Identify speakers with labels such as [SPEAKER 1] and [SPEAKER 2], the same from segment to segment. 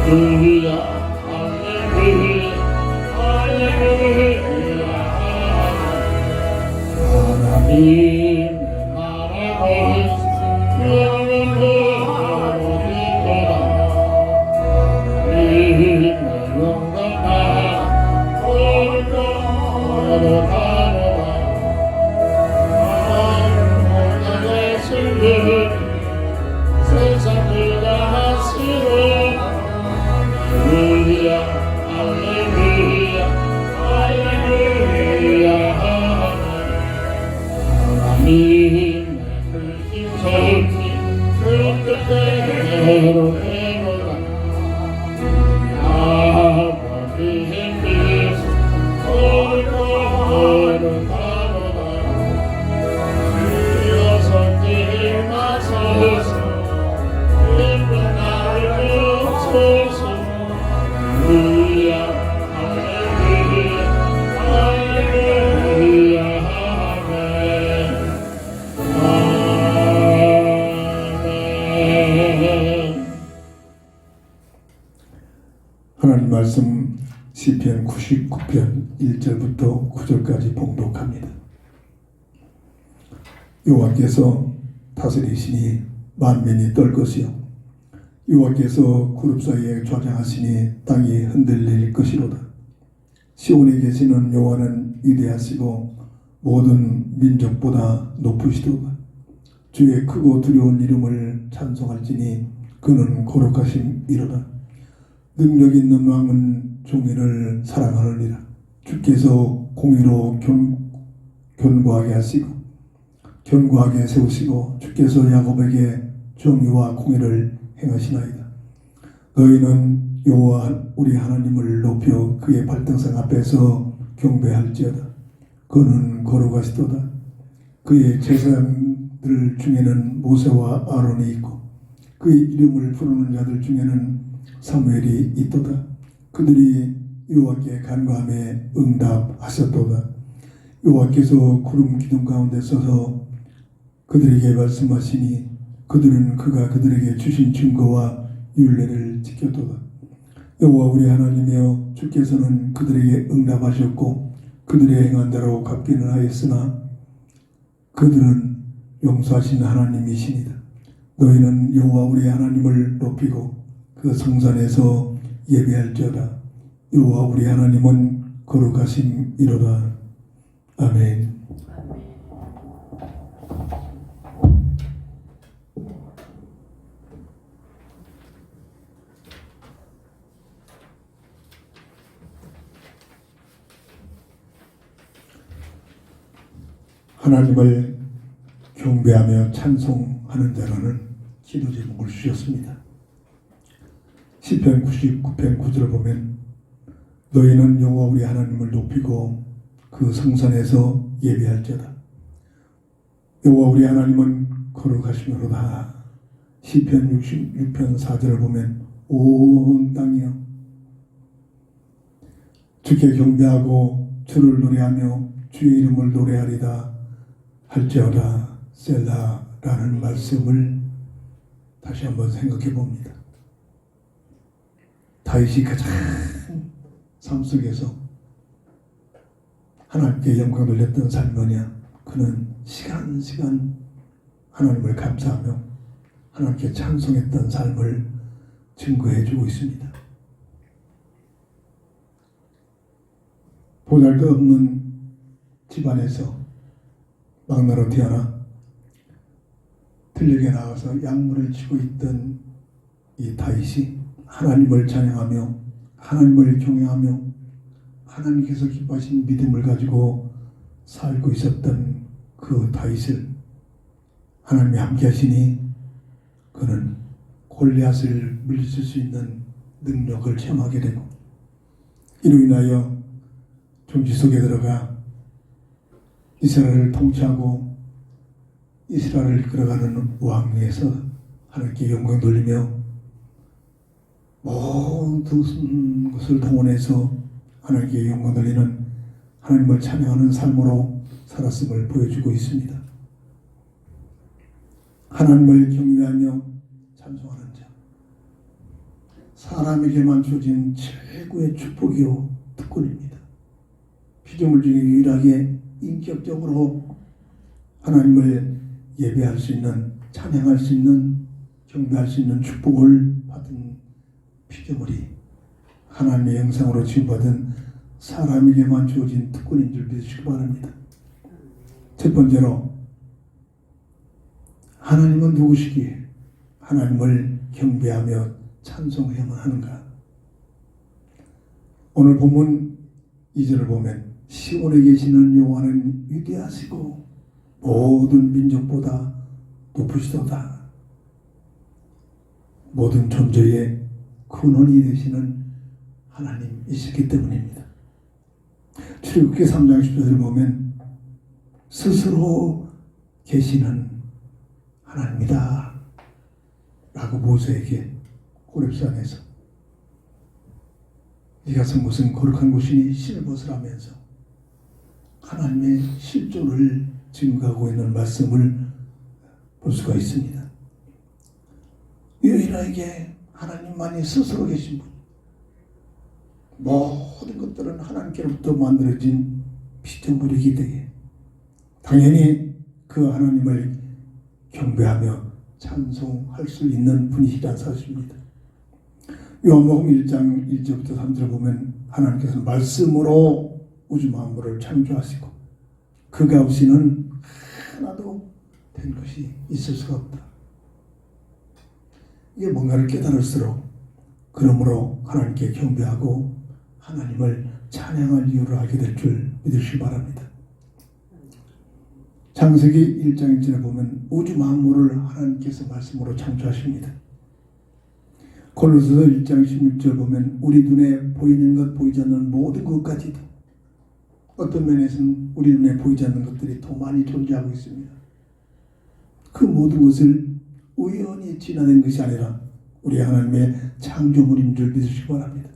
[SPEAKER 1] 할렐루야 할렐루야 할렐루야 하나님 나라의 영원히 하나님 영광아 오늘도 하나님의 승리 세상을 다스리는 할렐루야 할렐루야 할렐루야 하나님의 불신 생기 그 뜻대로 되노라 아버지의 뜻 오늘도 가로다 주여 선지를 마소서 기쁜 나를 주소서 할렐루야 할렐루야 할렐루야 아멘.
[SPEAKER 2] 하나님 말씀 시편 99편 1절부터 9절까지 봉독합니다. 여호와께서 다스리시니 만민이 떨 것이요 여호와께서 그룹 사이에 좌정하시니 땅이 흔들릴 것이로다. 시온에 계시는 여호와는 위대하시고 모든 민족보다 높으시도다. 주의 크고 두려운 이름을 찬송할지니 그는 거룩하심이로다. 능력 있는 왕은 종인을 사랑하느니라. 주께서 공의로 견고하게 하시고 견고하게 세우시고 주께서 야곱에게 정의와 공의를 행하시나이다. 너희는 여호와 우리 하나님을 높여 그의 발등상 앞에서 경배할지어다. 그는 거룩하시도다. 그의 제사장들 중에는 모세와 아론이 있고 그의 이름을 부르는 자들 중에는 사무엘이 있도다. 그들이 여호와께 간구함에 응답하셨도다. 여호와께서 구름 기둥 가운데 서서 그들에게 말씀하시니 그들은 그가 그들에게 주신 증거와 율례를 지켰도다. 여호와 우리 하나님이여 주께서는 그들에게 응답하셨고 그들의 행한 대로 갚기는 하였으나 그들은 용서하신 하나님이시니다. 너희는 여호와 우리 하나님을 높이고 그 성산에서 예배할지어다. 여호와 우리 하나님은 거룩하심이로다. 아멘. 하나님을 경배하며 찬송하는 자라는 기도 제목을 주셨습니다. 시편 99편 9절을 보면 너희는 여호와 우리 하나님을 높이고 그 성산에서 예배할지어다. 여호와 우리 하나님은 거룩하시므로다. 시편 66편 4절을 보면 온 땅이여 주께 경배하고 주를 노래하며 주의 이름을 노래하리다 할지어다 셀라라는 말씀을 다시 한번 생각해 봅니다. 다윗이 가장 삶 속에서 하나님께 영광 돌렸던 삶이냐, 그는 시간 하나님을 감사하며 하나님께 찬송했던 삶을 증거해 주고 있습니다. 보잘것없는 집안에서 막내로 태어나 들녘에 나가서 양문을 치고 있던 이 다윗이 하나님을 찬양하며 하나님을 경외하며 하나님께서 기뻐하신 믿음을 가지고 살고 있었던 그 다윗을 하나님이 함께 하시니 그는 골리앗을 물리칠 수 있는 능력을 체험하게 되고 이로 인하여 종지 속에 들어가 이스라엘을 통치하고 이스라엘을 이끌어가는 왕위에서 하나님께 영광 돌리며 모든 것을 동원해서 하나님께 영광 돌리는 하나님을 찬양하는 삶으로 살았음을 보여주고 있습니다. 하나님을 경외하며 찬송하는 자, 사람에게만 주어진 최고의 축복이요 특권입니다. 피조물 중에 유일하게 인격적으로 하나님을 예배할 수 있는, 찬양할 수 있는, 경배할 수 있는 축복을 받은 피조물이 하나님의 형상으로 지음받은 사람에게만 주어진 특권인 줄 믿으시기 바랍니다. 첫 번째로, 하나님은 누구시기에 하나님을 경배하며 찬송해야만 하는가? 오늘 본문 2절을 보면 시온에 계시는 여호와는 위대하시고 모든 민족보다 높으시도다. 모든 존재의 근원이 되시는 하나님이시기 때문입니다. 출애굽기 3장 10절을 보면 스스로 계시는 하나님이다 라고 모세에게 호렙산에서 네가 선 곳은 거룩한 곳이니 신을 벗으라면서 하나님의 실존을 증거하고 있는 말씀을 볼 수가 있습니다. 유일하게 하나님만이 스스로 계신 분, 모든 것들은 하나님께로부터 만들어진 피조물이기 때문에 당연히 그 하나님을 경배하며 찬송할 수 있는 분이시라는 사실입니다. 요한복음 1장 1절부터 3절을 보면 하나님께서는 말씀으로 우주 만물을 창조하시고 그가 없이는 하나도 된 것이 있을 수가 없다. 이게 뭔가를 깨달을수록 그러므로 하나님께 경배하고 하나님을 찬양할 이유를 알게 될 줄 믿으시기 바랍니다. 창세기 1장 1절에 보면 우주 만물을 하나님께서 말씀으로 창조하십니다. 골로새서 1장 16절 보면 우리 눈에 보이는 것 보이지 않는 모든 것까지도 어떤 면에서는 우리 눈에 보이지 않는 것들이 더 많이 존재하고 있습니다. 그 모든 것을 우연히 진화된 것이 아니라 우리 하나님의 창조물인 줄 믿으시기 바랍니다.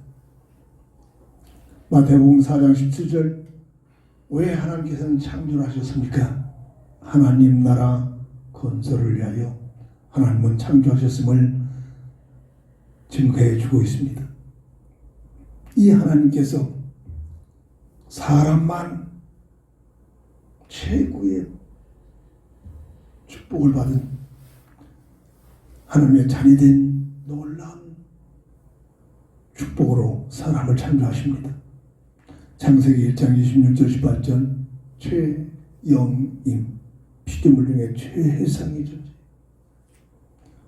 [SPEAKER 2] 마태복음 4장 17절 왜 하나님께서는 창조를 하셨습니까? 하나님 나라 건설을 위하여 하나님은 창조하셨음을 증거해 주고 있습니다. 이 하나님께서 사람만 최고의 축복을 받은 하나님의 자녀된 놀라운 축복으로 사람을 창조하십니다. 창세기 1장 26절 18절 최영임 피조물 중에 최해상의 존재,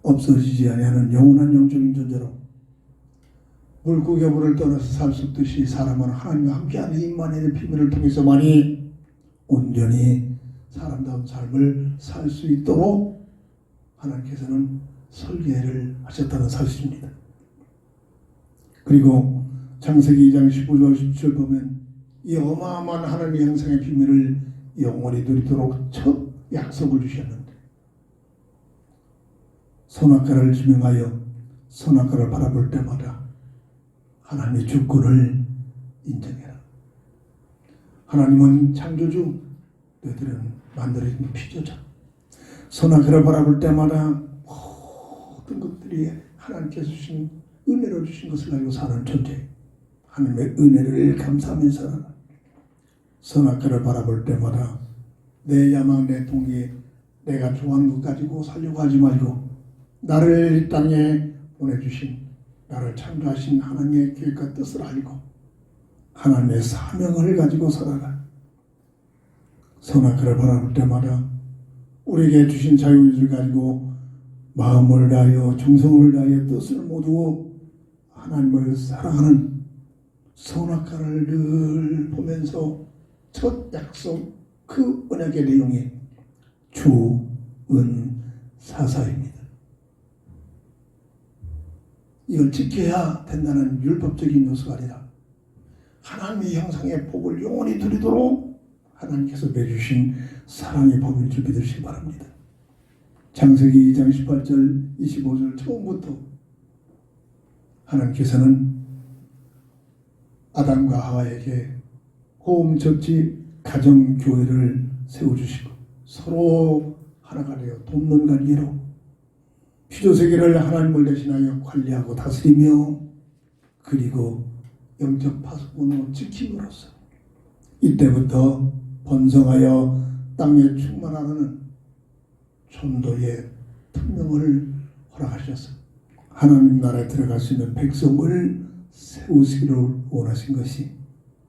[SPEAKER 2] 없어지지 아니하는 영원한 영적인 존재로 물고기 물을 떠나서 살 수 없듯이 사람은 하나님과 함께하는 임마누엘의 비밀을 통해서만이 온전히 사람다운 삶을 살 수 있도록 하나님께서는 설계를 하셨다는 사실입니다. 그리고 창세기 2장 15절 17절 보면 이 어마어마한 하나님의 형상의 비밀을 영원히 누리도록 첫 약속을 주셨는데 선악과를 지명하여 선악과를 바라볼 때마다 하나님의 주권을 인정해라. 하나님은 창조주, 너희들은 만들어진 피조자. 선악과를 바라볼 때마다 모든 것들이 하나님께서 주신 은혜로 주신 것을 가지고 사는 존재. 하나님의 은혜를 감사하며 살아라. 선악과를 바라볼 때마다 내 야망, 내 동기, 내가 좋아하는 것 가지고 살려고 하지 말고 나를 이 땅에 보내주신, 나를 창조하신 하나님의 계획과 뜻을 알고 하나님의 사명을 가지고 살아라. 선악과를 바라볼 때마다 우리에게 주신 자유의지를 가지고 마음을 다하여 정성을 다하여 뜻을 모두 하나님을 사랑하는 선악과를 늘 보면서 첫 약속 그 언약의 내용이 주은사사입니다. 이걸 지켜야 된다는 율법적인 요소가 아니라 하나님의 형상의 복을 영원히 누리도록 하나님께서 내주신 사랑의 법인 줄 믿으시기 바랍니다. 창세기 2장 18절 25절 처음부터 하나님께서는 아담과 하와에게 호흡 접지 가정교회를 세워주시고 서로 하나가 되어 돕는 관계로 피조세계를 하나님을 대신하여 관리하고 다스리며 그리고 영적 파수꾼으로 지킴으로써 이때부터 번성하여 땅에 충만하는 전도의 특명을 허락하셔서 하나님 나라에 들어갈 수 있는 백성을 세우시기를 원하신 것이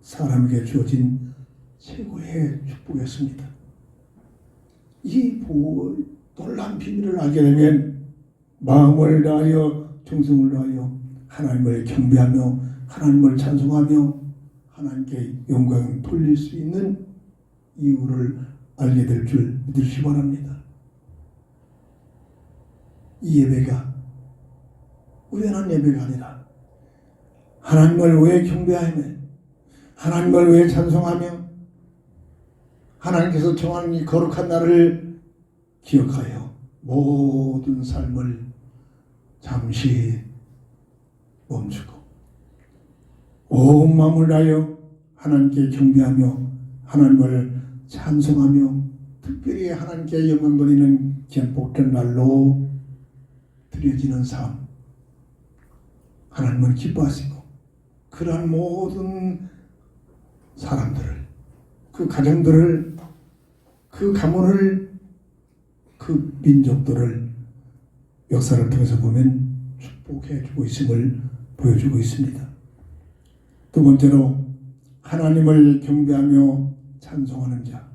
[SPEAKER 2] 사람에게 주어진 최고의 축복이었습니다. 이 놀라운 비밀을 알게 되면 마음을 다하여 정성을 다하여 하나님을 경배하며 하나님을 찬송하며 하나님께 영광 돌릴 수 있는 이유를 알게 될 줄 믿으시기 바랍니다. 이 예배가 우연한 예배가 아니라 하나님을 왜 경배하며 하나님을 왜 찬송하며 하나님께서 정하는 이 거룩한 날을 기억하여 모든 삶을 잠시 멈추고 온 마음을 다하여 하나님께 경배하며 하나님을 찬송하며 특별히 하나님께 영광 돌리는 귀한 복된 날로 드려지는 삶, 하나님을 기뻐하시고 그러한 모든 사람들을, 그 가정들을, 그 가문을, 그 민족들을 역사를 통해서 보면 축복해 주고 있음을 보여주고 있습니다. 두 번째로 하나님을 경배하며 찬송하는 자.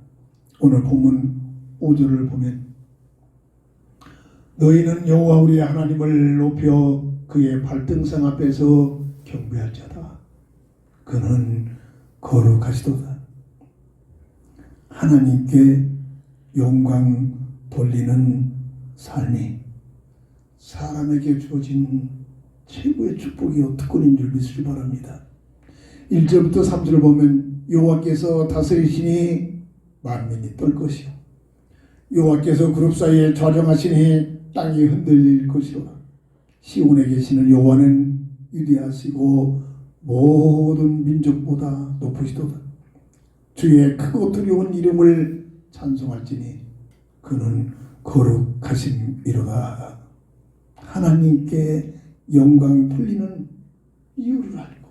[SPEAKER 2] 오늘 본문 5절을 보면 너희는 여호와 우리 하나님을 높여 그의 발등상 앞에서 경배할지어다. 그는 거룩하시도다. 하나님께 영광 돌리는 삶이 사람에게 주어진 최고의 축복이요 특권인 줄 믿으시기 바랍니다. 1절부터 3절을 보면 여호와께서 다스리시니 만민이 떨 것이요 여호와께서 그룹 사이에 좌정하시니 땅이 흔들릴 것이로다. 시온에 계시는 여호와는 위대하시고 모든 민족보다 높으시도다. 주의 크고 두려운 이름을 찬송할지니 그는 거룩하심이로다. 하나님께 영광 돌리는 이유를 알고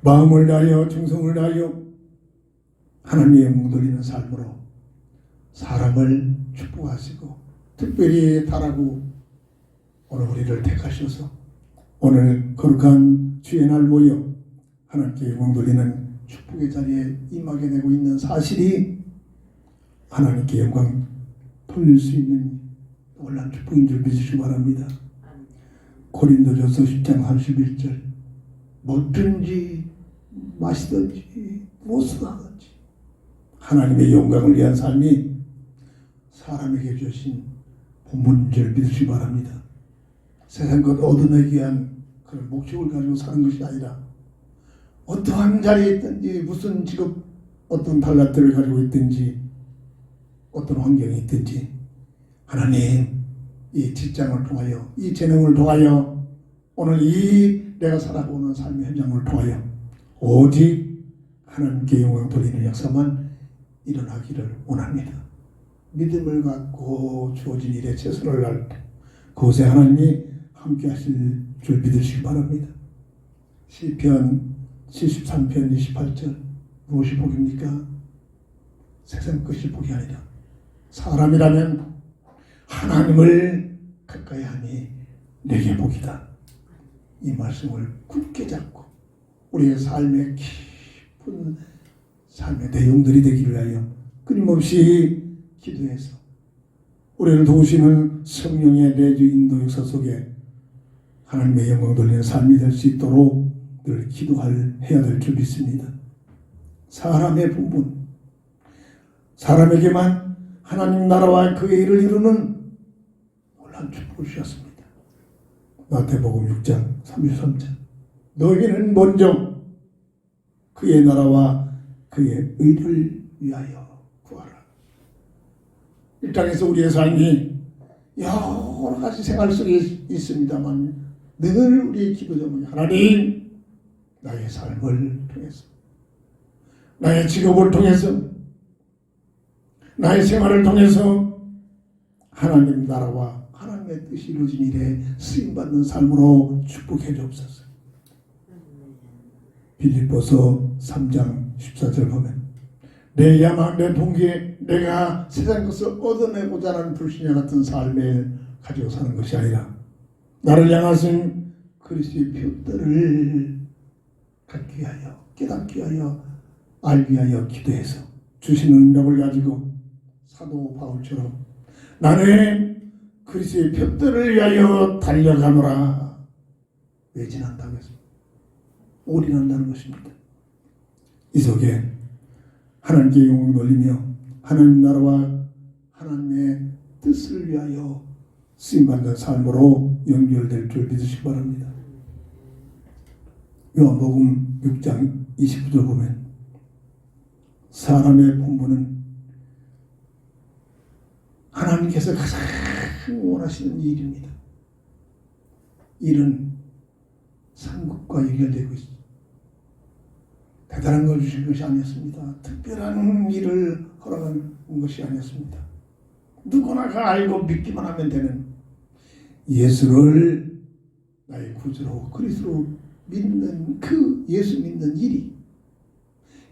[SPEAKER 2] 마음을 다하여 정성을 다하여 하나님의 영광 돌리는 삶으로 사람을 축복하시고 특별히 달하고 오늘 우리를 택하셔서 오늘 거룩한 주의 날 모여 하나님께 영광 돌리는 축복의 자리에 임하게 되고 있는 사실이 하나님께 영광 돌릴 수 있는 놀라운 축복인 줄 믿으시기 바랍니다. 고린도전서 10장 31절 뭐든지 마시든지 무엇을 하든지 하나님의 영광을 위한 삶이 사람에게 주신 본분인 줄 믿으시기 바랍니다. 세상 것 얻어내기 위한 그런 목적을 가지고 사는 것이 아니라 어떠한 자리에 있든지 무슨 직업 어떤 달란트를 가지고 있든지 어떤 환경에 있든지 하나님 이 직장을 통하여 이 재능을 통하여 오늘 이 내가 살아오는 삶의 현장을 통하여 오직 하나님께 영광 돌리는 역사만 일어나기를 원합니다. 믿음을 갖고 주어진 일에 최선을 다할 때 그곳에 하나님이 함께 하실 줄 믿으시기 바랍니다. 시편 73편 28절 무엇이 복입니까? 세상 것이 복이 아니라 사람이라면 하나님을 가까이 하니 내게 복이다. 이 말씀을 굳게 잡고 우리의 삶의 깊은 삶의 내용들이 되기를 위하여 끊임없이 기도해서 우리를 도우시는 성령의 내주 인도 역사 속에 하나님의 영광 돌리는 삶이 될 수 있도록 늘 해야 될 줄 믿습니다. 사람의 분분, 사람에게만 하나님 나라와 그의 일을 이루는 놀라운 축복을 주셨습니다. 마태복음 6장 33절 너희는 먼저 그의 나라와 그의 의를 위하여 구하라. 이 땅에서 우리의 삶이 여러 가지 생활 속에 있습니다만 늘 우리의 기도 제목이 하나님 나의 삶을 통해서 나의 직업을 통해서 나의 생활을 통해서 하나님 나라와 하나님 하나님의 뜻이 이루어진 일에 쓰임받는 삶으로 축복해 주옵소서. 빌립보서 3장 14절 보면 내 야망 내 동기에 내가 세상 것을 얻어내고자 하는 불신자 같은 삶을 가지고 사는 것이 아니라 나를 향하신 그리스도의 표들을 갖기 위하여 깨닫기 위하여 알기 위하여 기도해서 주시는 응답을 가지고 사도 바울처럼 나는 그리스도의 표들을 위하여 달려가노라 외진한다고 했습니다. 올인한다는 것입니다. 이 속에 하나님께 영광을 돌리며 하나님 나라와 하나님의 뜻을 위하여 쓰임받는 삶으로 연결될 줄 믿으시기 바랍니다. 요한복음 6장 29절 보면 사람의 본분은 하나님께서 가장 원하시는 일입니다. 일은 상급과 연결되고 있습니다. 대단한 걸 주신 것이 아니었습니다. 특별한 일을 허락한 것이 아니었습니다. 누구나가 알고 믿기만 하면 되는 예수를 나의 구주로 그리스도로 믿는 그 예수 믿는 일이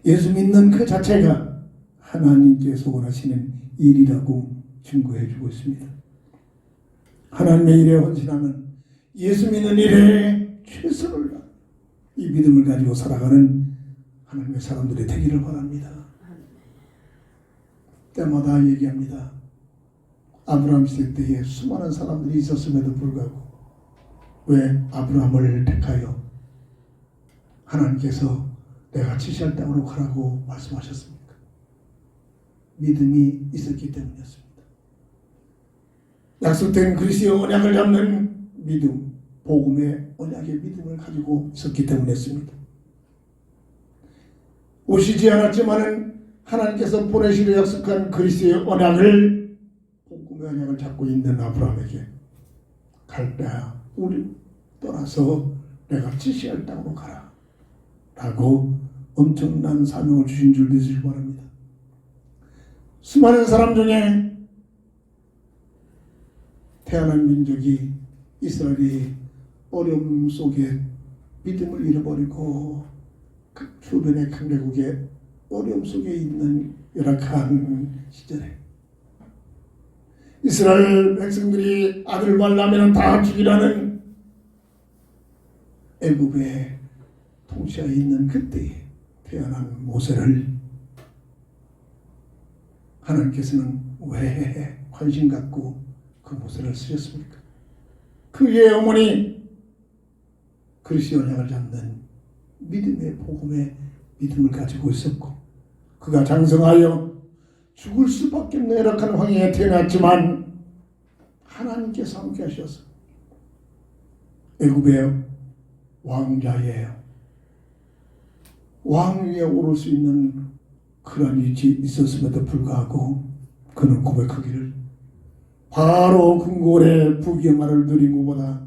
[SPEAKER 2] 예수 믿는 그 자체가 하나님께서 원하시는 일이라고 증거해 주고 있습니다. 하나님의 일에 헌신하는 예수 믿는 일에 최선을 다하는 이 믿음을 가지고 살아가는 하나님의 사람들이 되기를 바랍니다. 때마다 얘기합니다. 아브라함 시대 때에 수많은 사람들이 있었음에도 불구하고 왜 아브라함을 택하여 하나님께서 내가 지시할 땅으로 가라고 말씀하셨습니까? 믿음이 있었기 때문이었습니다. 약속된 그리스도의 언약을 잡는 믿음, 복음의 언약의 믿음을 가지고 있었기 때문이었습니다. 오시지 않았지만은 하나님께서 보내시려 약속한 그리스도의 언약을 복음의 언약을 잡고 있는 아브라함에게 갈대아 우리 떠나서 내가 지시할 땅으로 가라 라고 엄청난 사명을 주신 줄 믿으시기 바랍니다. 수많은 사람 중에 태어난 민족이 이스라엘이 어려움 속에 믿음을 잃어버리고 그 주변의 강대국의 어려움 속에 있는 열악한 시절에 이스라엘 백성들이 아들만 나면 다 죽이라는 애굽의 통치하에 있는 그때에 태어난 모세를 하나님께서는 왜 관심 갖고 그 모세를 쓰셨습니까? 그의 어머니 그리스도 언약을 잡는 믿음의 복음의 믿음을 가지고 있었고 그가 장성하여 죽을 수밖에 없는 열악한 황해에 태어났지만 하나님께서 함께 하셔서 애굽의 왕자예요. 왕 위에 오를 수 있는 그런 위치 있었음에도 불구하고 그는 고백하기를 바로 궁궐의 부귀영화를 누린 것보다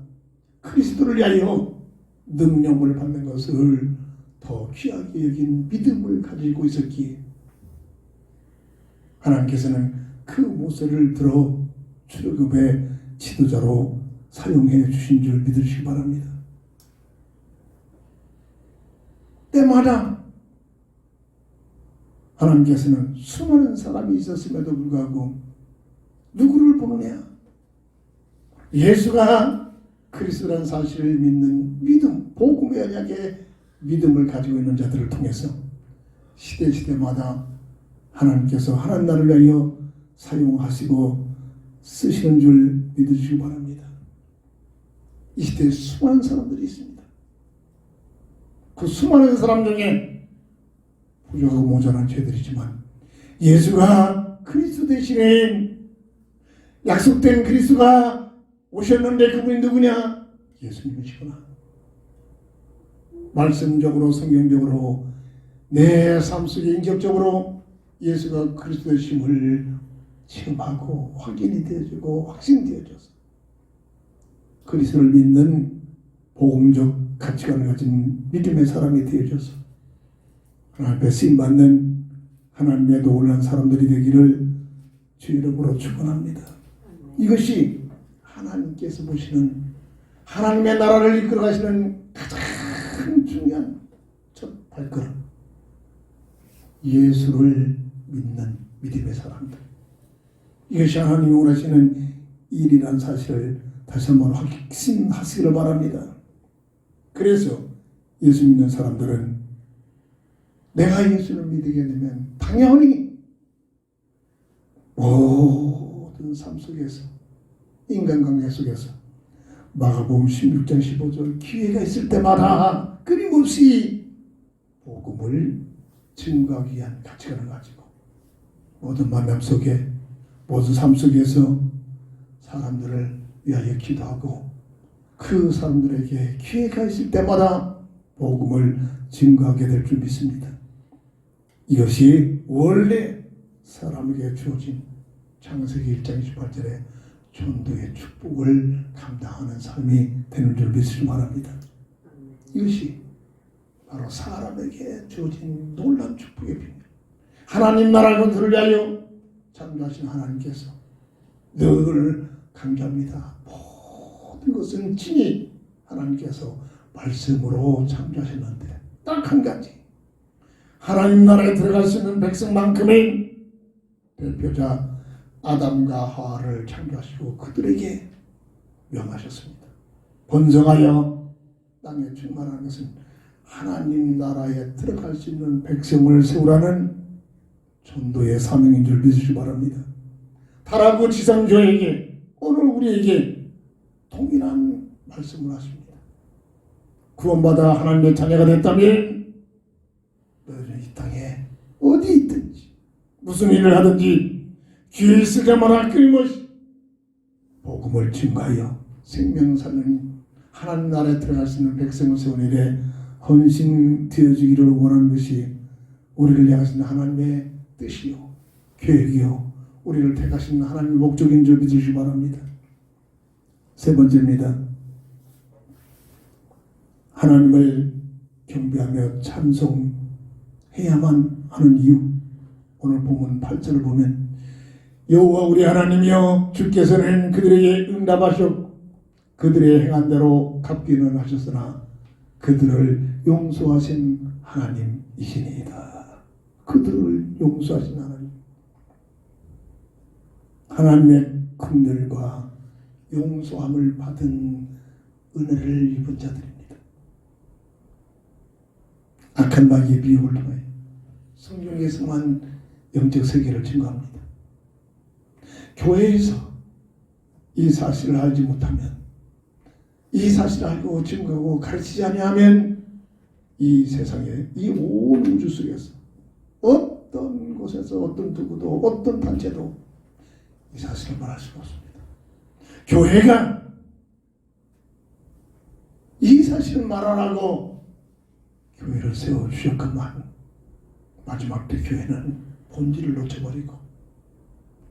[SPEAKER 2] 그리스도를 위하여 능력을 받는 것을 더 귀하게 여긴 믿음을 가지고 있었기에 하나님께서는 그 모세를 들어 출애굽의 지도자로 사용해 주신 줄 믿으시기 바랍니다. 때마다 하나님께서는 수많은 사람이 있었음에도 불구하고 누구를 보느냐? 예수가 그리스도라는 사실을 믿는 믿음, 복음의 언약의 믿음을 가지고 있는 자들을 통해서 시대마다 하나님께서 하나님 나라를 위하여 사용하시고 쓰시는 줄 믿으시기 바랍니다. 이 시대에 수많은 사람들이 있습니다. 그 수많은 사람 중에 부족하고 모자란 죄들이지만 예수가 그리스도 대신에 약속된 그리스도가 오셨는데 그분이 누구냐? 예수님이시구나. 말씀적으로 성경적으로 내 삶 속에 인격적으로 예수가 그리스도이심을 체험하고 확인이 되어지고 확신되어져서 그리스도를 믿는 복음적 가치관을 가진 믿음의 사람이 되어져서 하나님 앞에 쓰임받는 하나님의 놀란 사람들이 되기를 주 이름으로 축원합니다. 이것이 하나님께서 보시는 하나님의 나라를 이끌어 가시는 가장 중요한 첫 발걸음, 예수를 믿는 믿음의 사람들. 이것이 하나님이 원하시는 일이라는 사실을 다시 한번 확신하시기를 바랍니다. 그래서 예수 믿는 사람들은 내가 예수를 믿게 되면 당연히 모든 삶 속에서, 인간관계 속에서 마가복음 16장 15절 기회가 있을 때마다 끊임없이 복음을 증거하기 위한 가치관을 가지고 모든 만남 속에, 모든 삶 속에서 사람들을 위하여 기도하고 그 사람들에게 기회가 있을 때마다 복음을 증거하게 될 줄 믿습니다. 이것이 원래 사람에게 주어진 창세기 1장 28절에 전도의 축복을 감당하는 삶이 되는 줄 믿으시기 바랍니다. 이것이 바로 사람에게 주어진 놀라운 축복의 비밀. 하나님 나라 건설을 위하여 창조하신 하나님께서 늘 강조합니다. 모든 것은 친히 하나님께서 말씀으로 창조하셨는데 딱 한 가지, 하나님 나라에 들어갈 수 있는 백성만큼의 대표자 아담과 하와를 창조하시고 그들에게 명하셨습니다. 번성하여 땅에 충만한 것은 하나님 나라에 들어갈 수 있는 백성을 세우라는 전도의 사명인 줄 믿으시기 바랍니다. 타락구 지상교회에게, 오늘 우리에게 동일한 말씀을 하십니다. 구원받아 하나님의 자녀가 됐다면 너희는 이 땅에 어디 있든지 무슨 일을 하든지 기회 있을 때마다 끊임없이 복음을 증거하여 생명 살리는 하나님 나라에 들어갈 수 있는 백성을 세우는 일에 헌신되어지기를 원하는 것이 우리를 향하신 하나님의 뜻이요 계획이요 우리를 택하신 하나님의 목적인 줄 믿으시기 바랍니다. 세 번째입니다. 하나님을 경배하며 찬송해야만 하는 이유. 오늘 본문 8절을 보면 여호와 우리 하나님이여 주께서는 그들에게 응답하셨고 그들의 행한 대로 갚기는 하셨으나 그들을 용서하신 하나님이시니이다. 그들을 용서하신 하나님. 하나님의 긍휼과 용서함을 받은 은혜를 입은 자들입니다. 악한 마귀의 미혹을 통해 성경에서만 영적 세계를 증거합니다. 교회에서 이 사실을 알지 못하면, 이 사실을 알고 증거하고 가르치지 아니하면 이 세상에, 이 온 우주 속에서 어떤 곳에서 어떤 누구도 어떤 단체도 이 사실을 말할 수가 없습니다. 교회가 이 사실을 말하라고 교회를 세워주셨건만 마지막 때 교회는 본질을 놓쳐버리고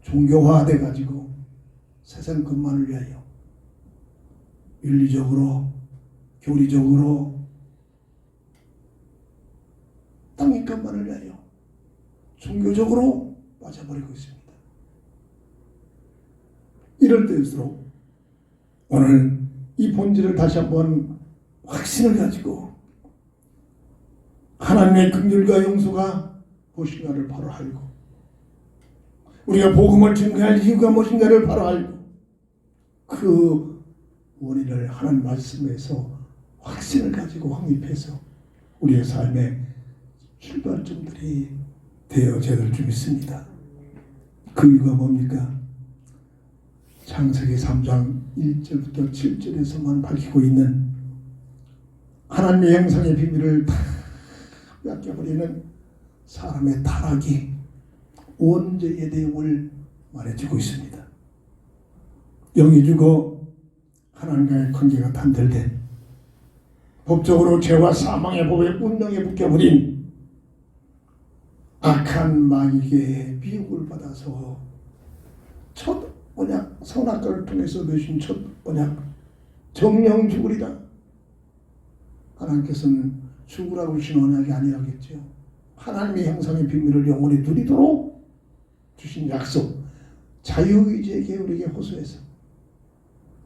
[SPEAKER 2] 종교화돼 가지고 세상 것만을 위하여 윤리적으로 교리적으로 땅의 것만을 위하여 종교적으로 빠져버리고 있습니다. 이럴 때일수록 오늘 이 본질을 다시 한번 확신을 가지고 하나님의 긍휼과 용서가 무엇인가를 바로 알고 우리가 복음을 증거할 이유가 무엇인가를 바로 알고 그 원인을 하나님 말씀에서 확신을 가지고 확립해서 우리의 삶의 출발점들이 되어져야 될 줄 믿습니다. 그 이유가 뭡니까? 창세기 3장 1절부터 7절에서만 밝히고 있는 하나님의 형상의 비밀을 다 뺏겨버리는 사람의 타락이 원죄의 내용을 말해주고 있습니다. 영이 죽어 하나님과의 관계가 단절된, 법적으로 죄와 사망의 법에 운명에 묶여버린 악한 마귀의 미혹을 받아서 첫 언약, 선악과를 통해서 내신 첫 언약, 정령 죽으리라. 하나님께서는 죽으라고 주신 언약이 아니라겠죠. 하나님의 형상의 비밀을 영원히 누리도록 주신 약속, 자유의지에게 우리에게 호소해서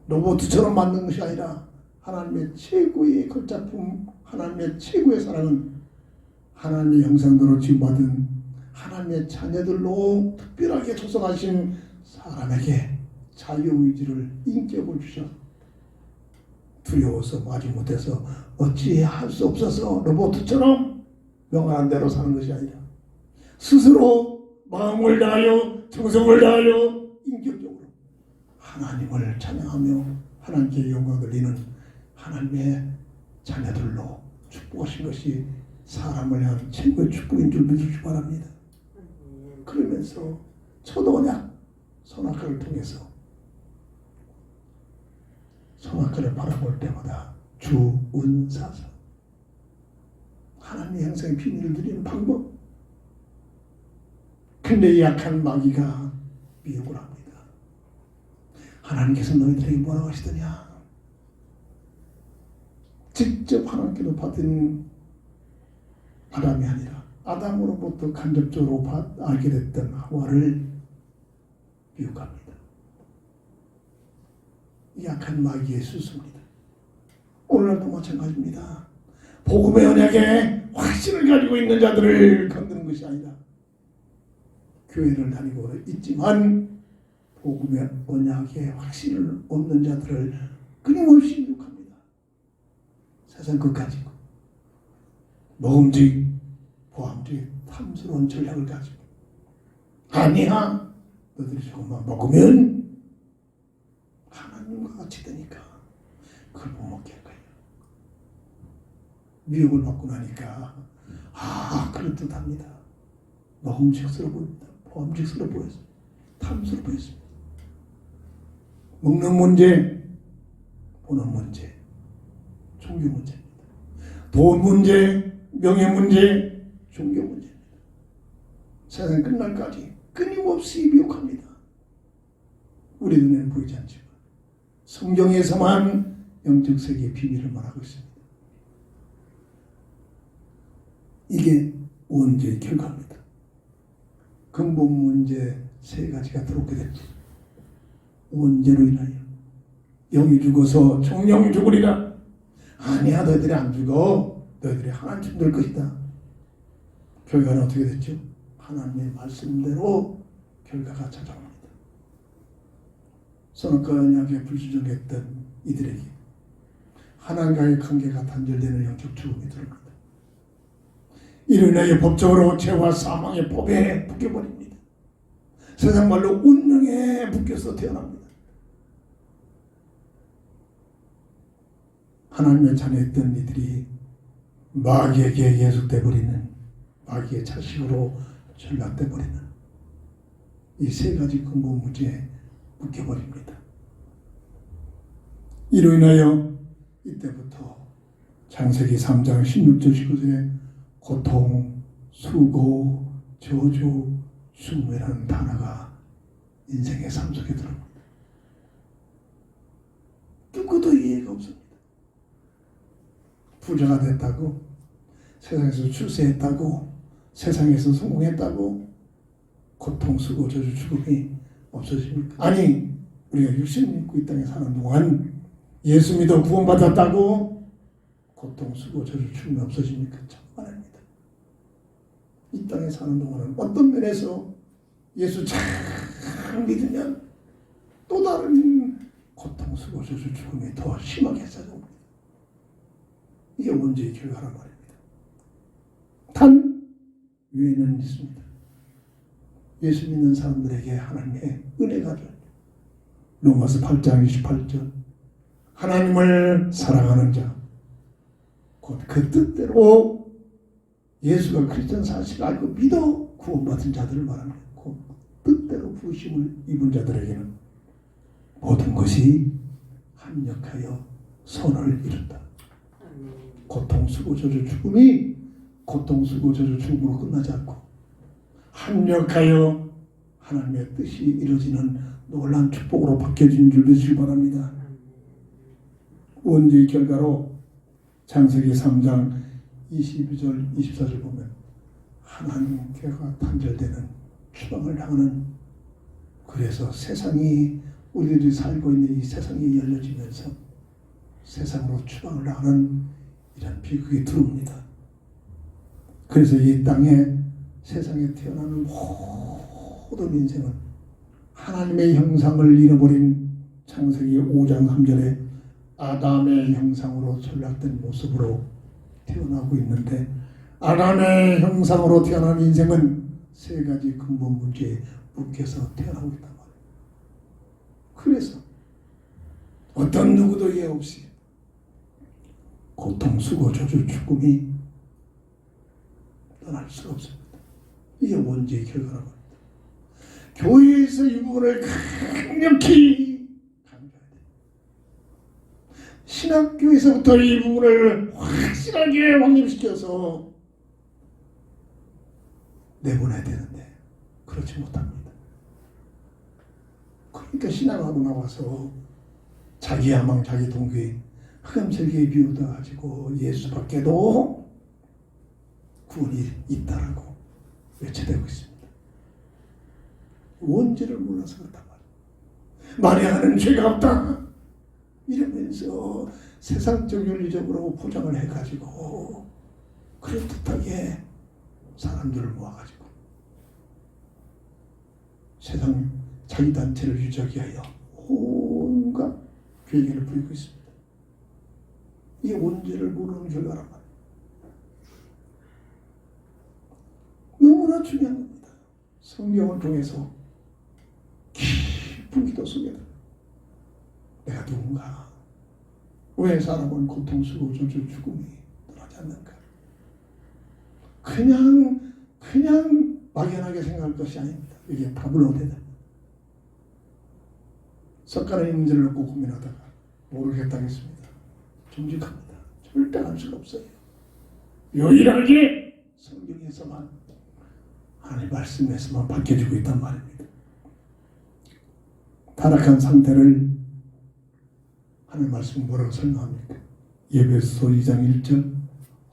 [SPEAKER 2] 로봇처럼 만든 것이 아니라 하나님의 최고의 걸작품, 하나님의 최고의 사랑은 하나님의 형상대로 지음받은 하나님의 자녀들로 특별하게 조성하신 사람에게 자유의지를 인격을 주셔 두려워서 마지 못해서 어찌 할 수 없어서 로봇처럼 명하는 대로 사는 것이 아니라 스스로 마음을 다하여 정성을 다하여 인격적으로 하나님을 찬양하며 하나님께 영광 돌리는 하나님의 자녀들로 축복하신 것이 사람을 향한 최고의 축복인 줄 믿으시기 바랍니다. 그러면서 첫 언약 선악과를 통해서 선악과를 바라볼 때마다 주 은사사 하나님의 형상의 비밀을 드리는 방법. 근데 약한 마귀가 미혹을 합니다. 하나님께서 너희들에게 뭐라고 하시더냐. 직접 하나님께로 받은 아담이 아니라 아담으로부터 간접적으로 알게 됐던 하와를 미혹합니다. 약한 마귀의 수수입니다. 오늘날도 마찬가지입니다. 복음의 언약에 확신을 가지고 있는 자들을 건드는 것이 아니라 교회를 다니고 있지만 복음의 언약에 확신을 얻는 자들을 끊임없이 미혹합니다. 세상 끝까지고 먹음직, 보암직, 탐스러운 전략을 가지고 아니야 너희들이 조금만 먹으면 하나님과 같이 되니까 그걸 못 먹게 할 거야. 미혹을 받고 나니까 그럴듯합니다. 먹음직스러워 보입니다. 보암직스러워 보였습니다. 탐스러워 보였습니다. 먹는 문제, 보는 문제, 종교 문제입니다. 돈 문제, 명예 문제, 종교 문제입니다. 세상 끝날까지 끊임없이 미혹합니다. 우리 눈에는 보이지 않지만 성경에서만 영적 세계의 비밀을 말하고 있습니다. 이게 원죄의 결과입니다. 근본 문제 세 가지가 들어오게 됐죠. 원죄로 인하여 영이 죽어서 정령이 죽으리라. 아니야 너희들이 안 죽어. 너희들이 하나님 될 것이다. 결과는 어떻게 됐죠? 하나님의 말씀대로 결과가 찾아옵니다. 선악과 언약에 불순종했던 이들에게 하나님과의 관계가 단절되는 영적 죽음이 들어옵니다. 이로 인하여 법적으로 죄와 사망의 법에 묶여버립니다. 세상 말로 운명에 묶여서 태어납니다. 하나님의 자녀였던 이들이 마귀에게 예속돼버리는 마귀의 자식으로 전락돼버리는 이 세 가지 근본 문제에 묶여버립니다. 이로 인하여 이때부터 창세기 3장 16절 19절에 고통, 수고, 저주, 죽음이라는 단어가 인생의 삶 속에 들어옵니다. 듣고도 이해가 없습니다. 부자가 됐다고, 세상에서 출세했다고, 세상에서 성공했다고 고통, 수고, 저주, 죽음이 없어집니까? 아니, 우리가 육신을 입고 이 땅에 사는 동안 예수 믿어 구원받았다고 고통, 수고, 저주, 죽음이 없어집니까? 정말 아닙니다. 이 땅에 사는 동안은 어떤 면에서 예수 잘 믿으면 또 다른 고통, 수고, 저주, 죽음이 더 심하게 찾아옵니다. 이게 원죄의 결과란 말입니다. 단 위에는 있습니다. 예수 믿는 사람들에게 하나님의 은혜가 줘요. 로마서 8장 28절 하나님을 사랑하는 자 곧 그 뜻대로 예수가 그리스도인 사실을 알고 믿어 구원받은 자들을 말합니다. 그 뜻대로 부르심을 입은 자들에게는 모든 것이 합력하여 선을 이룬다. 고통, 수고, 저주, 죽음이 고통, 수고, 저주, 죽음으로 끝나지 않고 합력하여 하나님의 뜻이 이루어지는 놀라운 축복으로 바뀌어진 줄 믿으시기 바랍니다. 원죄의 결과로 창세기 3장 22절 24절 보면 하나님께가 단절되는 추방을 당하는, 그래서 세상이 우리들이 살고 있는 이 세상이 열려지면서 세상으로 추방을 하는 이런 비극이 들어옵니다. 그래서 이 땅에 세상에 태어나는 모든 인생은 하나님의 형상을 잃어버린 창세기 5장 3절에 아담의 형상으로 전락된 모습으로 태어나고 있는데, 아담의 형상으로 태어난 인생은 세 가지 근본 문제에 묶여서 태어나고 있단 말이에요. 그래서 어떤 누구도 예 없이 고통, 수고, 저주, 죽음이 떠날 수가 없습니다. 이게 원죄의 결과라고 합니다. 교회에서 이 부분을 강력히 강조해야 돼요. 신학교에서부터 이 부분을 확실하게 확립시켜서 내보내야 되는데 그렇지 못합니다. 그러니까 신학하고 나와서 자기 야망, 자기 동기, 흑암설계에 비웃어가지고 예수밖에도 구원이 있다라고 외쳐대고 있습니다. 원죄를 몰라서 그렇단 말이에요. 마리아는 죄가 없다 이러면서 세상적 윤리적으로 포장을 해가지고 그럴듯하게 사람들을 모아가지고 세상 자기 단체를 유지하기 위하여 온갖 괴계를 부리고 있습니다. 이게 원죄를 모르는 결과란 말이에요. 너무나 중요한 겁니다. 성경을 통해서 깊은 기도 속에 내가 누군가, 왜 사람은 고통, 수고, 저주, 죽음이 떠나지 않는가? 그냥 막연하게 생각할 것이 아닙니다. 이게 답을 얻어야 됩니다. 석가라는 문제를 놓고 고민하다가 모르겠다겠습니다. 정직합니다. 절대 알 수가 없어요. 유일하게 성경에서만, 하나님 말씀에서만 밝혀지고 있단 말입니다. 타락한 상태를 하나님 말씀이 뭐라고 설명합니까? 예배소 2장 1절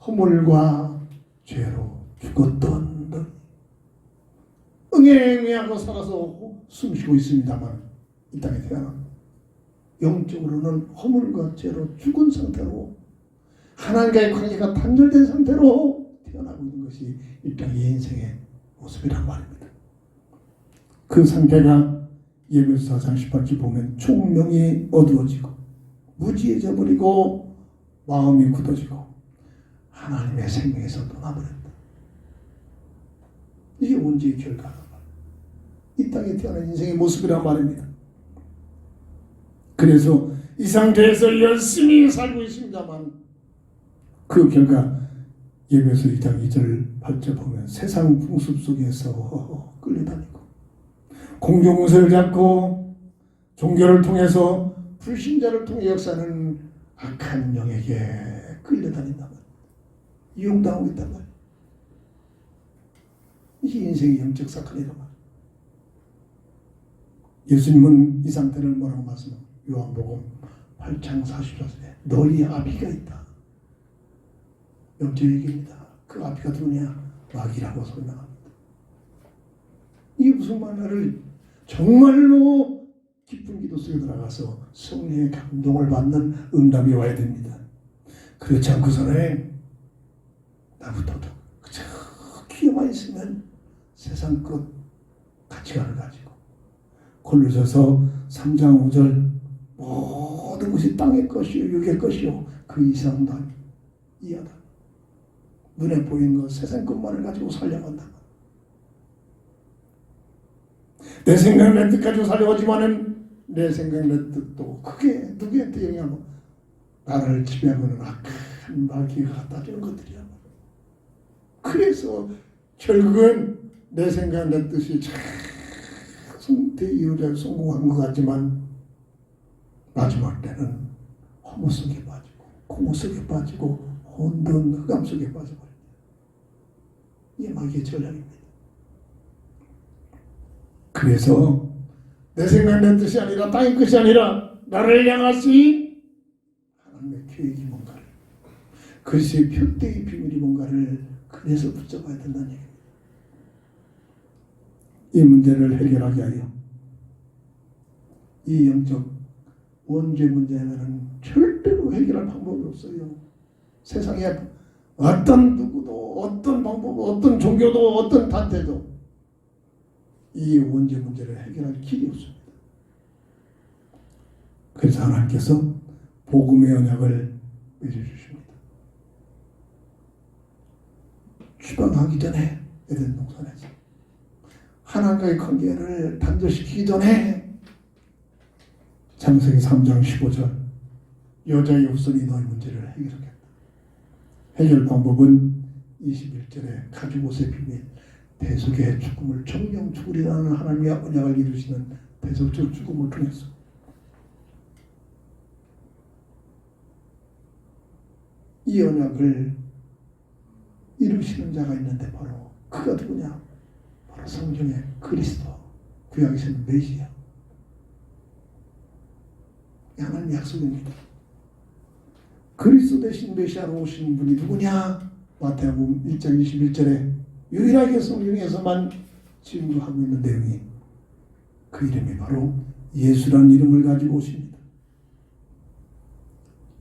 [SPEAKER 2] 허물과 죄로 죽었던 너희 응애응애하고 살아서 숨쉬고 있습니다만 이 땅에 태어나 영적으로는 허물과 죄로 죽은 상태로 하나님과의 관계가 단절된 상태로 태어나고 있는 것이 이 땅의 인생의 모습이란 말입니다. 그 상태가 예배소 4장 18절 보면 총명이 어두워지고 무지해져 버리고 마음이 굳어지고 하나님의 생명에서 떠나버렸다. 이게 원죄의 결과란 말이에요. 이 땅에 태어난 인생의 모습이란 말입니다. 그래서 이 상태에서 열심히 살고 있습니다만 그 결과 예배소 2장 2절 8절 보면 세상 풍습 속에서 끌려다니고 공중문서를 잡고 종교를 통해서 불신자를 통해 역사하는 악한 영에게 끌려다닌단 말이에요. 이용당하고 있단 말이에요. 이게 인생의 영적 사건이란 말이에요. 예수님은 이 상태를 뭐라고 말씀합니까? 요한복음 8장 44절에 너희 아비가 있다. 영적 얘기입니다. 그 아비가 누구냐? 마귀라고 설명합니다. 이게 무슨 말을 정말로 깊은 기도 속에 들어가서 성령의 감동을 받는 응답이 와야 됩니다. 그렇지 않고서는 나부터도 그저 귀에만 있으면 세상 끝 가치관을 가지고 골로새서 3장 5절 모든 것이 땅의 것이요 육의 것이요 그 이상도 이하다. 눈에 보이는 것 세상 것만을 가지고 살려간다. 내 생각 내 뜻 가지고 살려가지만은 내 생각 내 뜻도 그게 누구한테 영향을 나를 지배하고는 악한 마귀가 갖다 주는 것들이야. 그래서 결국은 내 생각 내 뜻이 참 대이루자 성공한 것 같지만 마지막 때는 허무 속에 빠지고 공허 속에 빠지고 혼돈 흑암 속에 빠져버립니다. 이게 마귀의 전략입니다. 그래서 내 생각 내 뜻이 아니라 땅의 것이 아니라 나를 향하신 하나님의 계획이 뭔가를, 그것이 표대의 비밀이 뭔가를 그래서 붙잡아야 된다는 얘기입니다. 이 문제를 해결하기 위하여 이 영적 원죄 문제는 절대로 해결할 방법이 없어요. 세상에 어떤 누구도 어떤 방법, 어떤 종교도 어떤 단체도 이 원죄 문제를 해결할 길이 없습니다. 그래서 하나님께서 복음의 언약을 맺어주십니다. 추방하기 전에 에덴 동산에서 하나님과의 관계를 단절시키기 전에 창세기 3장 15절 여자의 후손이 너의 문제를 해결하겠다. 해결 방법은 21절에 가죽 옷의 비밀 대속의 죽음을 정령 죽으리라는 하나님의 언약을 이루시는 대속적 죽음을 통해서 이 언약을 이루시는 자가 있는데 바로 그가 누구냐? 바로 성경의 그리스도, 구약에서는 메시아. 하나님의 약속입니다. 그리스도 대신 메시아로 오신 분이 누구냐? 마태복음 1장 21절에 유일하게 성경에서만 증거하고 있는 내용이 그 이름이 바로 예수라는 이름을 가지고 오십니다.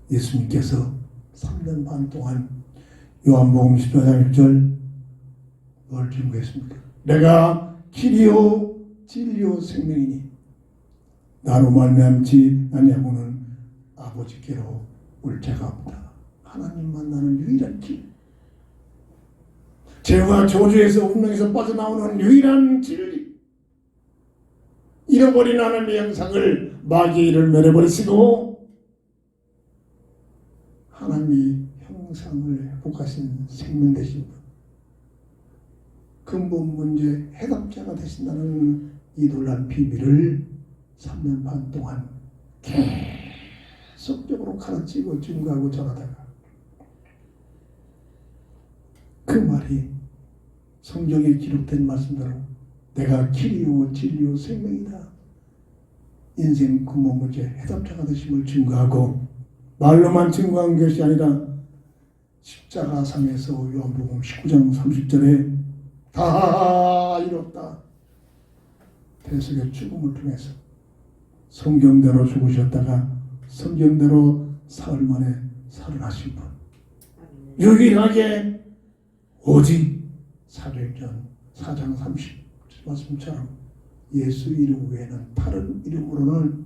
[SPEAKER 2] 예수님께서 3년 반 동안 요한복음 14장 1절 뭘 증거했습니까? 내가 길이요 진리요 생명이니 나로 말미암지 아니하고는 아버지께로 올 자가 없다. 하나님 만나는 유일한 길, 죄와 저주에서 운명에서 빠져나오는 유일한 진리, 잃어버린 하나님의 형상을 마귀의 일을 멸해버리시고 하나님의 형상을 회복하신 생명 되신 분, 근본 문제 해답자가 되신다는 이 놀라운 비밀을 3년 반 동안 계속적으로 가르치고 증거하고 전하다가 그 말이 성경에 기록된 말씀대로 내가 길이요 진리요 생명이다. 인생 근본 문제 해답자가 되심을 증거하고 말로만 증거한 것이 아니라 십자가상에서 요한복음 19장 30절에 다 이뤘다. 대속의 죽음을 통해서 성경대로 죽으셨다가 성경대로 사흘 만에 살아나신 분, 유일하게 오직 사도행전 4장 30 말씀처럼 예수 이름 외에는 다른 이름으로는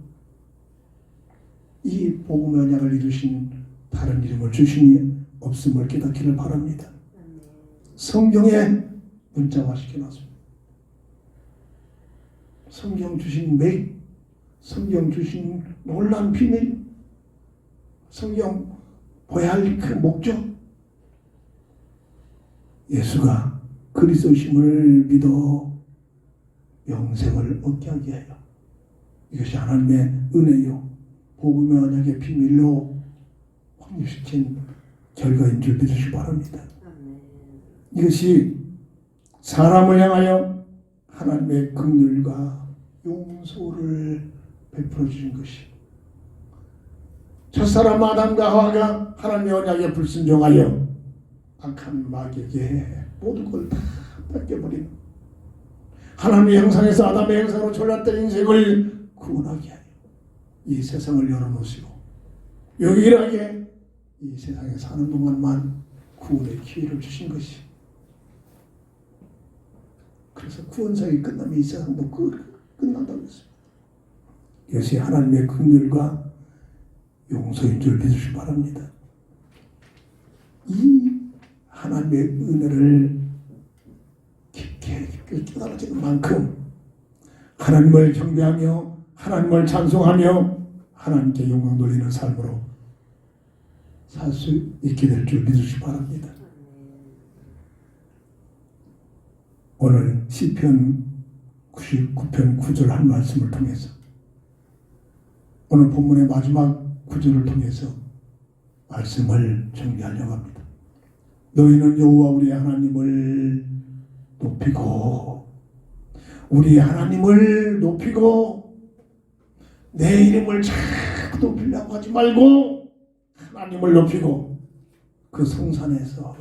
[SPEAKER 2] 이 복음의 언약을 이루신 다른 이름을 주시니 없음을 깨닫기를 바랍니다. 성경에 문자화시켜놨습니다. 성경 주신 맥, 성경 주신 놀라운 비밀, 성경 보아야 할 그 목적, 예수가 그리스도심을 믿어 영생을 얻게 하게 해요. 이것이 하나님의 은혜요 복음의 언약의 비밀로 확립시킨 결과인 줄 믿으시기 바랍니다. 이것이 사람을 향하여 하나님의 긍휼과 용서를 베풀어 주신 것이, 첫사람 아담과 하와가 하나님의 언약에 불순종하여 악한 마귀에게 모든 걸 다 뺏겨버린 하나님의 형상에서 아담의 형상으로 졸랐던 인생을 구원하게 하여 이 세상을 열어놓으시고 유일하게 이 세상에 사는 동안만 구원의 기회를 주신 것이, 그래서 구원사역이 끝나면 이 세상도 끝난다고 했습니다. 이것이 하나님의 긍휼과 용서인 줄 믿으시기 바랍니다. 이 하나님의 은혜를 깊게 깨달아지는 만큼 하나님을 경배하며 하나님을 찬송하며 하나님께 영광 돌리는 삶으로 살 수 있게 될 줄 믿으시기 바랍니다. 오늘 시편 99편 9절 한 말씀을 통해서, 오늘 본문의 마지막 구절을 통해서 말씀을 정리하려고 합니다. 너희는 여호와 우리 하나님을 높이고, 우리 하나님을 높이고, 내 이름을 자꾸 높이려고 하지 말고 하나님을 높이고, 그 성산에서,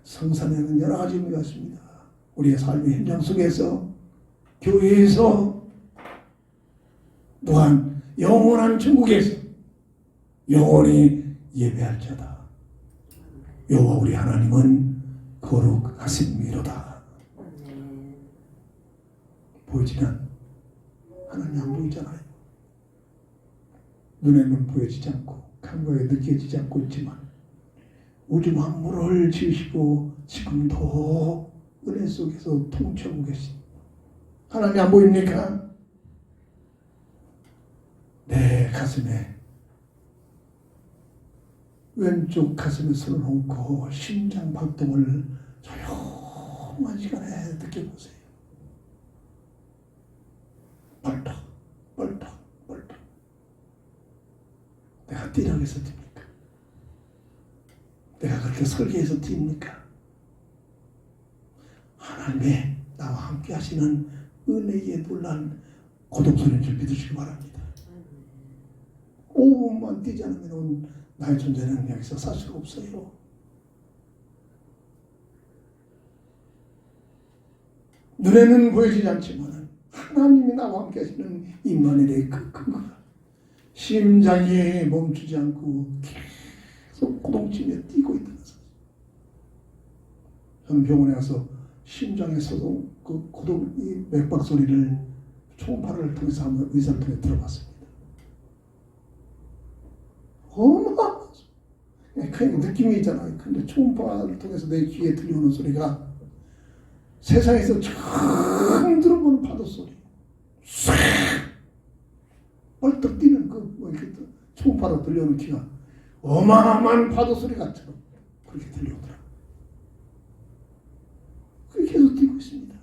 [SPEAKER 2] 성산에는 여러 가지 의미가 있습니다. 우리의 삶의 현장 속에서, 교회에서, 또한 영원한 천국에서 영원히 예배할지어다. 여호와 우리 하나님은 거룩하심이로다. 보이지는 하나님 안 보이잖아요. 눈에는 보여지지 않고 감각에 느껴지지 않고 있지만 우주 만물을 지으시고 지금도 은혜 속에서 통치하고 계신 하나님 안 보입니까? 내 가슴에 왼쪽 가슴에 손을 얹고 심장 박동을 조용한 시간에 느껴보세요. 벌떡 벌떡 벌떡. 내가 뛰라고 해서 뜁니까? 내가 그렇게 설계해서 뜁니까? 하나님의 나와 함께 하시는 은혜에 놀란 고독소리인 줄 믿으시기 바랍니다. 5분만 뛰지 않으면 나의 존재는 여기서 살 수가 없어요. 눈에는 보여지지 않지만 하나님이 나와 함께 하시는 임마누엘의 그 근거가 심장이 멈추지 않고 계속 고동치며 뛰고 있다는 사실. 저는 병원에 가서 심장의 소동, 그 고동, 이 맥박 소리를 초음파를 통해서 한번 의사를 통해 들어봤습니다. 어마어마하죠. 그냥 느낌이 있잖아요. 근데 초음파를 통해서 내 귀에 들려오는 소리가 세상에서 처음 들어보는 파도 소리. 싹 벌떡 뛰는 이렇게 초음파로 들려오는 귀가 어마어마한 파도 소리 같처럼 그렇게 들려오더라고요. 그게 계속 뛰고 있습니다.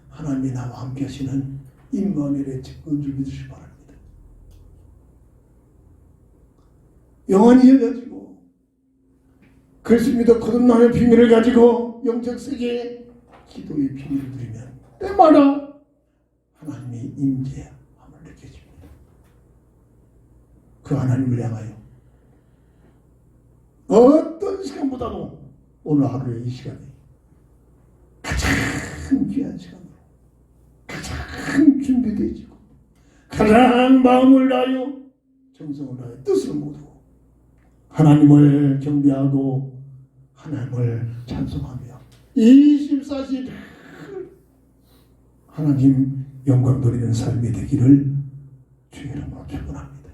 [SPEAKER 2] 하나님이 나와 함께 하시는 임마누엘의 증거인 줄 믿으시기 바랍니다. 영원히 열려지고 그리스도 믿어 거듭남의 비밀을 가지고 영적 세계에 기도의 비밀을 누리면 때마다 하나님의 임재함을 느껴집니다. 그 하나님을 향하여 어떤 시간보다도 오늘 하루의 이 시간이 가장 귀한 시간으로 가장 준비되어지고 가장 마음을 다하여 정성을 다하여 뜻을 모두 하나님을 경배하고 하나님을 찬송하며 24시간 하나님 영광 돌리는 삶이 되기를 주의 이름으로 축원합니다.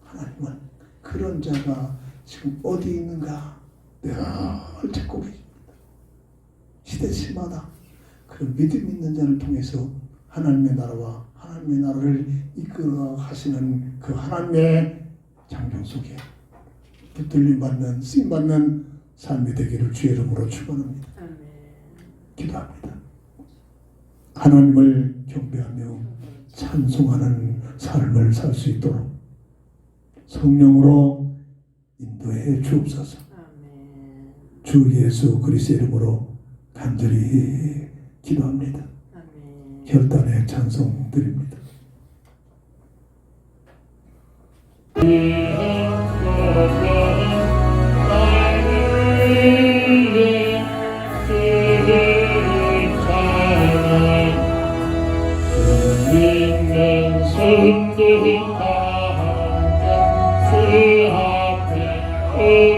[SPEAKER 2] 하나님은 그런 자가 지금 어디 있는가 늘 찾고 계십니다. 시대시마다 그런 믿음 있는 자를 통해서 하나님의 나라와 하나님의 나라를 이끌어 가시는 그 하나님의 장정 속에 붙들림 받는 쓰임 받는 삶이 되기를 주의 이름으로 축원합니다. 기도합니다. 하나님을 경배하며 찬송하는 삶을 살 수 있도록 성령으로 인도해 주옵소서. 주 예수 그리스도의 이름으로 간절히 기도합니다. 결단의 찬송 드립니다.
[SPEAKER 1] 손도 다 함께 주 앞에